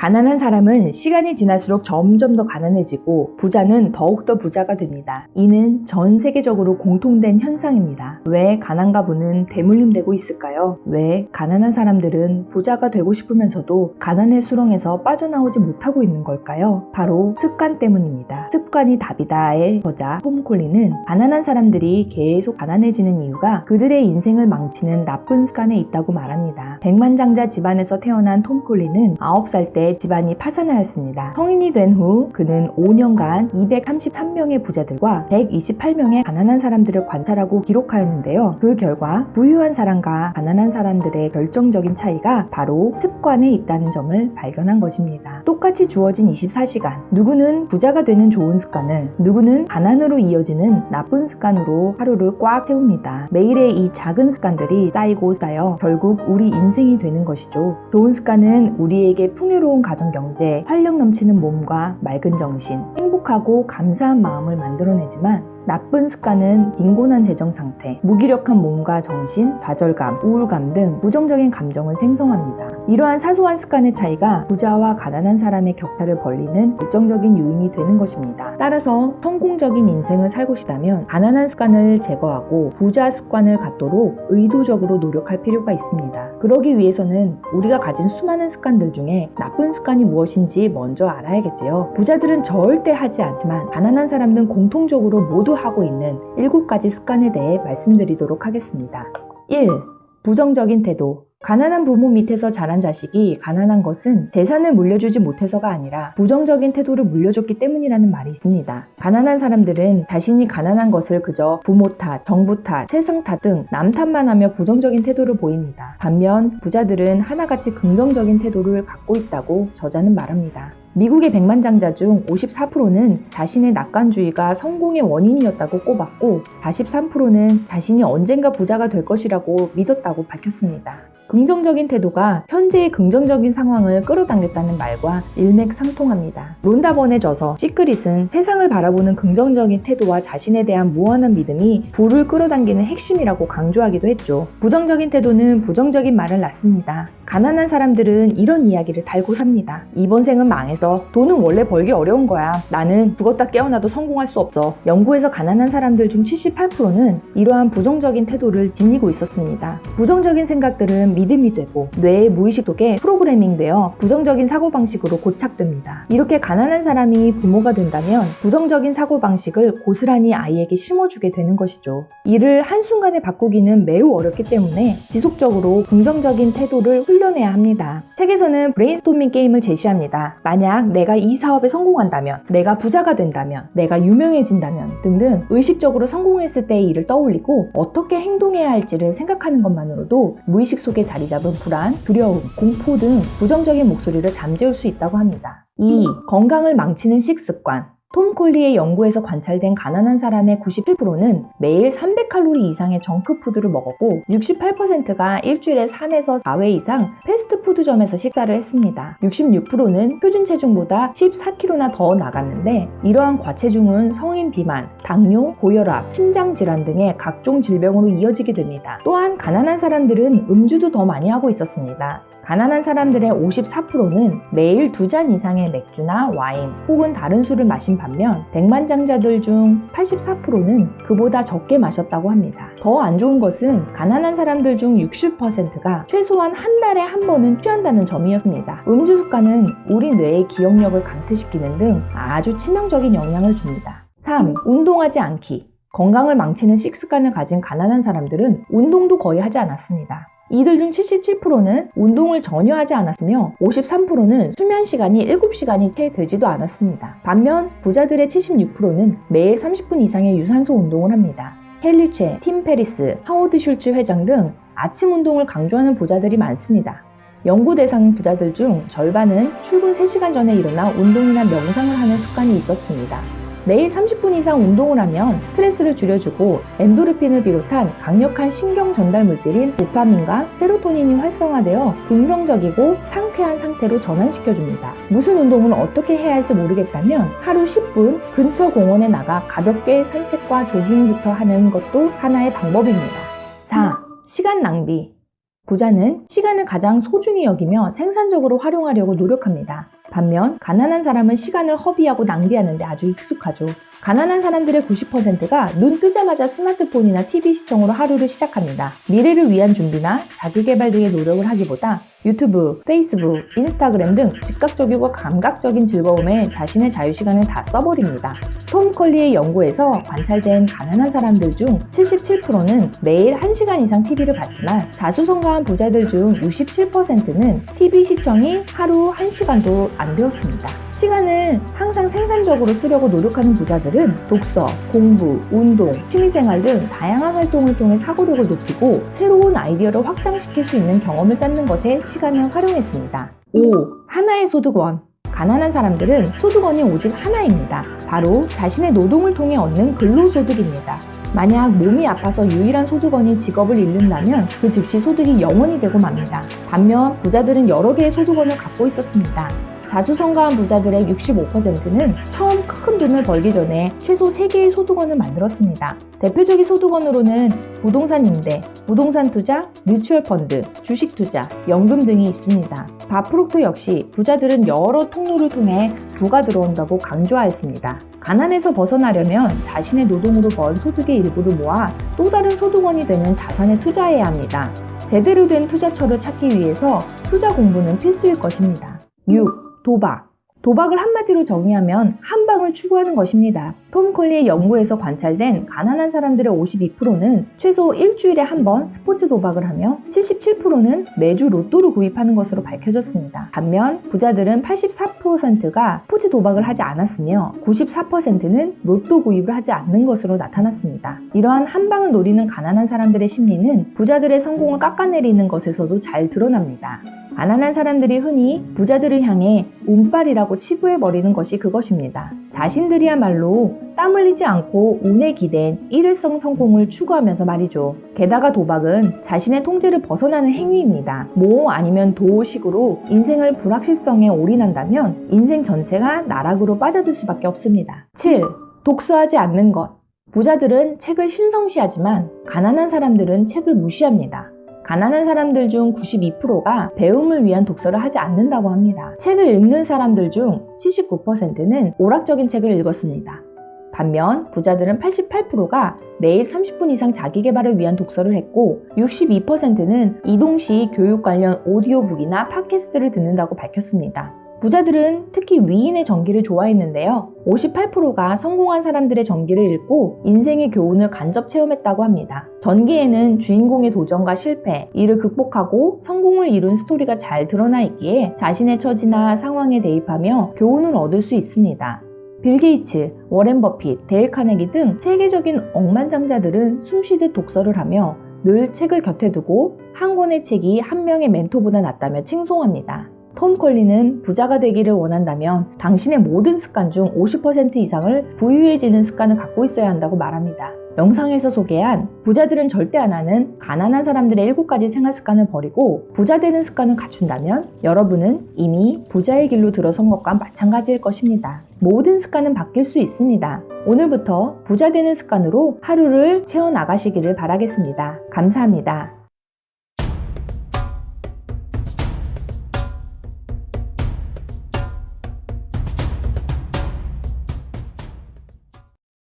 가난한 사람은 시간이 지날수록 점점 더 가난해지고 부자는 더욱더 부자가 됩니다. 이는 전 세계적으로 공통된 현상입니다. 왜 가난과 부는 대물림되고 있을까요? 왜 가난한 사람들은 부자가 되고 싶으면서도 가난의 수렁에서 빠져나오지 못하고 있는 걸까요? 바로 습관 때문입니다. 습관이 답이다의 저자 톰 콜린은 가난한 사람들이 계속 가난해지는 이유가 그들의 인생을 망치는 나쁜 습관에 있다고 말합니다. 백만장자 집안에서 태어난 톰 콜린은 9살 때 집안이 파산하였습니다. 성인이 된 후 그는 5년간 233명의 부자들과 128명의 가난한 사람들을 관찰하고 기록하였는데요. 그 결과 부유한 사람과 가난한 사람들의 결정적인 차이가 바로 습관에 있다는 점을 발견한 것입니다. 똑같이 주어진 24시간, 누구는 부자가 되는 좋은 습관을, 누구는 가난으로 이어지는 나쁜 습관으로 하루를 꽉 채웁니다. 매일의 이 작은 습관들이 쌓이고 쌓여 결국 우리 인생이 되는 것이죠. 좋은 습관은 우리에게 풍요로운 가정경제, 활력 넘치는 몸과 맑은 정신, 행복하고 감사한 마음을 만들어내지만 나쁜 습관은 빈곤한 재정 상태, 무기력한 몸과 정신, 좌절감, 우울감 등 부정적인 감정을 생성합니다. 이러한 사소한 습관의 차이가 부자와 가난한 사람의 격차를 벌리는 결정적인 요인이 되는 것입니다. 따라서 성공적인 인생을 살고 싶다면 가난한 습관을 제거하고 부자 습관을 갖도록 의도적으로 노력할 필요가 있습니다. 그러기 위해서는 우리가 가진 수많은 습관들 중에 나쁜 습관이 무엇인지 먼저 알아야겠지요. 부자들은 절대 하지 않지만 가난한 사람들은 공통적으로 모두 하고 있는 7가지 습관에 대해 말씀드리도록 하겠습니다. 1. 부정적인 태도. 가난한 부모 밑에서 자란 자식이 가난한 것은 재산을 물려주지 못해서가 아니라 부정적인 태도를 물려줬기 때문이라는 말이 있습니다. 가난한 사람들은 자신이 가난한 것을 그저 부모 탓, 정부 탓, 세상 탓 등 남 탓만 하며 부정적인 태도를 보입니다. 반면 부자들은 하나같이 긍정적인 태도를 갖고 있다고 저자는 말합니다. 미국의 백만장자 중 54%는 자신의 낙관주의가 성공의 원인이었다고 꼽았고 43%는 자신이 언젠가 부자가 될 것이라고 믿었다고 밝혔습니다. 긍정적인 태도가 현재의 긍정적인 상황을 끌어당겼다는 말과 일맥상통합니다. 론다 번의 저서 시크릿은 세상을 바라보는 긍정적인 태도와 자신에 대한 무한한 믿음이 부를 끌어당기는 핵심이라고 강조하기도 했죠. 부정적인 태도는 부정적인 말을 낳습니다. 가난한 사람들은 이런 이야기를 달고 삽니다. 이번 생은 망해서 돈은 원래 벌기 어려운 거야. 나는 죽었다 깨어나도 성공할 수 없어. 연구에서 가난한 사람들 중 78%는 이러한 부정적인 태도를 지니고 있었습니다. 부정적인 생각들은 믿음이 되고 뇌의 무의식 속에 프로그래밍되어 부정적인 사고방식으로 고착됩니다. 이렇게 가난한 사람이 부모가 된다면 부정적인 사고방식을 고스란히 아이에게 심어주게 되는 것이죠. 이를 한순간에 바꾸기는 매우 어렵기 때문에 지속적으로 긍정적인 태도를 훈련해야 합니다. 책에서는 브레인스토밍 게임을 제시합니다. 만약 내가 이 사업에 성공한다면, 내가 부자가 된다면, 내가 유명해진다면 등등 의식적으로 성공했을 때의 일을 떠올리고 어떻게 행동해야 할지를 생각하는 것만으로도 무의식 속에 자리 잡은 불안, 두려움, 공포 등 부정적인 목소리를 잠재울 수 있다고 합니다. 2. 건강을 망치는 식습관. 톰 콜리의 연구에서 관찰된 가난한 사람의 97%는 매일 300칼로리 이상의 정크푸드를 먹었고 68%가 일주일에 3에서 4회 이상 패스트푸드점에서 식사를 했습니다. 66%는 표준 체중보다 14kg나 더 나갔는데 이러한 과체중은 성인 비만, 당뇨, 고혈압, 심장질환 등의 각종 질병으로 이어지게 됩니다. 또한 가난한 사람들은 음주도 더 많이 하고 있었습니다. 가난한 사람들의 54%는 매일 2잔 이상의 맥주나 와인 혹은 다른 술을 마신 반면 백만장자들 중 84%는 그보다 적게 마셨다고 합니다. 더 안 좋은 것은 가난한 사람들 중 60%가 최소한 한 달에 한 번은 취한다는 점이었습니다. 음주 습관은 우리 뇌의 기억력을 감퇴시키는 등 아주 치명적인 영향을 줍니다. 3. 운동하지 않기. 건강을 망치는 식습관을 가진 가난한 사람들은 운동도 거의 하지 않았습니다. 이들 중 77%는 운동을 전혀 하지 않았으며 53%는 수면 시간이 7시간이 채 되지도 않았습니다. 반면 부자들의 76%는 매일 30분 이상의 유산소 운동을 합니다. 헨리 최, 팀 페리스, 하워드 슐츠 회장 등 아침 운동을 강조하는 부자들이 많습니다. 연구 대상 부자들 중 절반은 출근 3시간 전에 일어나 운동이나 명상을 하는 습관이 있었습니다. 매일 30분 이상 운동을 하면 스트레스를 줄여주고 엔도르핀을 비롯한 강력한 신경 전달 물질인 도파민과 세로토닌이 활성화되어 긍정적이고 상쾌한 상태로 전환시켜줍니다. 무슨 운동을 어떻게 해야 할지 모르겠다면 하루 10분 근처 공원에 나가 가볍게 산책과 조깅부터 하는 것도 하나의 방법입니다. 4. 시간 낭비. 부자는 시간을 가장 소중히 여기며 생산적으로 활용하려고 노력합니다. 반면 가난한 사람은 시간을 허비하고 낭비하는데 아주 익숙하죠. 가난한 사람들의 90%가 눈 뜨자마자 스마트폰이나 TV 시청으로 하루를 시작합니다. 미래를 위한 준비나 자기개발 등의 노력을 하기보다 유튜브, 페이스북, 인스타그램 등 즉각적이고 감각적인 즐거움에 자신의 자유시간을 다 써버립니다. 톰 컬리의 연구에서 관찰된 가난한 사람들 중 77%는 매일 1시간 이상 TV를 봤지만 다수성가한 부자들 중 67%는 TV 시청이 하루 1시간도 안 되었습니다. 시간을 항상 생산적으로 쓰려고 노력하는 부자들은 독서, 공부, 운동, 취미생활 등 다양한 활동을 통해 사고력을 높이고 새로운 아이디어를 확장시킬 수 있는 경험을 쌓는 것에 시간을 활용했습니다. 5. 하나의 소득원. 가난한 사람들은 소득원이 오직 하나입니다. 바로 자신의 노동을 통해 얻는 근로소득입니다. 만약 몸이 아파서 유일한 소득원이 직업을 잃는다면 그 즉시 소득이 0원이 되고 맙니다. 반면 부자들은 여러 개의 소득원을 갖고 있었습니다. 다수성가한 부자들의 65%는 처음 큰 돈을 벌기 전에 최소 3개의 소득원을 만들었습니다. 대표적인 소득원으로는 부동산 임대, 부동산 투자, 뮤추얼 펀드, 주식 투자, 연금 등이 있습니다. 바프록토 역시 부자들은 여러 통로를 통해 부가 들어온다고 강조하였습니다. 가난에서 벗어나려면 자신의 노동으로 번 소득의 일부를 모아 또 다른 소득원이 되는 자산에 투자해야 합니다. 제대로 된 투자처를 찾기 위해서 투자 공부는 필수일 것입니다. 6. 도박. 도박을 한마디로 정의하면 한 방을 추구하는 것입니다. 톰 컬리의 연구에서 관찰된 가난한 사람들의 52%는 최소 일주일에 한 번 스포츠 도박을 하며 77%는 매주 로또를 구입하는 것으로 밝혀졌습니다. 반면 부자들은 84%가 스포츠 도박을 하지 않았으며 94%는 로또 구입을 하지 않는 것으로 나타났습니다. 이러한 한 방을 노리는 가난한 사람들의 심리는 부자들의 성공을 깎아내리는 것에서도 잘 드러납니다. 가난한 사람들이 흔히 부자들을 향해 운빨이라고 치부해버리는 것이 그것입니다. 자신들이야말로 땀 흘리지 않고 운에 기댄 일회성 성공을 추구하면서 말이죠. 게다가 도박은 자신의 통제를 벗어나는 행위입니다. 모 아니면 도식으로 인생을 불확실성에 올인한다면 인생 전체가 나락으로 빠져들 수밖에 없습니다. 7. 독서하지 않는 것. 부자들은 책을 신성시하지만 가난한 사람들은 책을 무시합니다. 가난한 사람들 중 92%가 배움을 위한 독서를 하지 않는다고 합니다. 책을 읽는 사람들 중 79%는 오락적인 책을 읽었습니다. 반면 부자들은 88%가 매일 30분 이상 자기계발을 위한 독서를 했고 62%는 이동 시 교육 관련 오디오북이나 팟캐스트를 듣는다고 밝혔습니다. 부자들은 특히 위인의 전기를 좋아했는데요. 58%가 성공한 사람들의 전기를 읽고 인생의 교훈을 간접 체험했다고 합니다. 전기에는 주인공의 도전과 실패, 이를 극복하고 성공을 이룬 스토리가 잘 드러나 있기에 자신의 처지나 상황에 대입하며 교훈을 얻을 수 있습니다. 빌 게이츠, 워렌 버핏, 데일 카네기 등 세계적인 억만장자들은 숨쉬듯 독서를 하며 늘 책을 곁에 두고 한 권의 책이 한 명의 멘토보다 낫다며 칭송합니다. 톰 컬리는 부자가 되기를 원한다면 당신의 모든 습관 중 50% 이상을 부유해지는 습관을 갖고 있어야 한다고 말합니다. 영상에서 소개한 부자들은 절대 안 하는 가난한 사람들의 7가지 생활 습관을 버리고 부자 되는 습관을 갖춘다면 여러분은 이미 부자의 길로 들어선 것과 마찬가지일 것입니다. 모든 습관은 바뀔 수 있습니다. 오늘부터 부자 되는 습관으로 하루를 채워나가시기를 바라겠습니다. 감사합니다.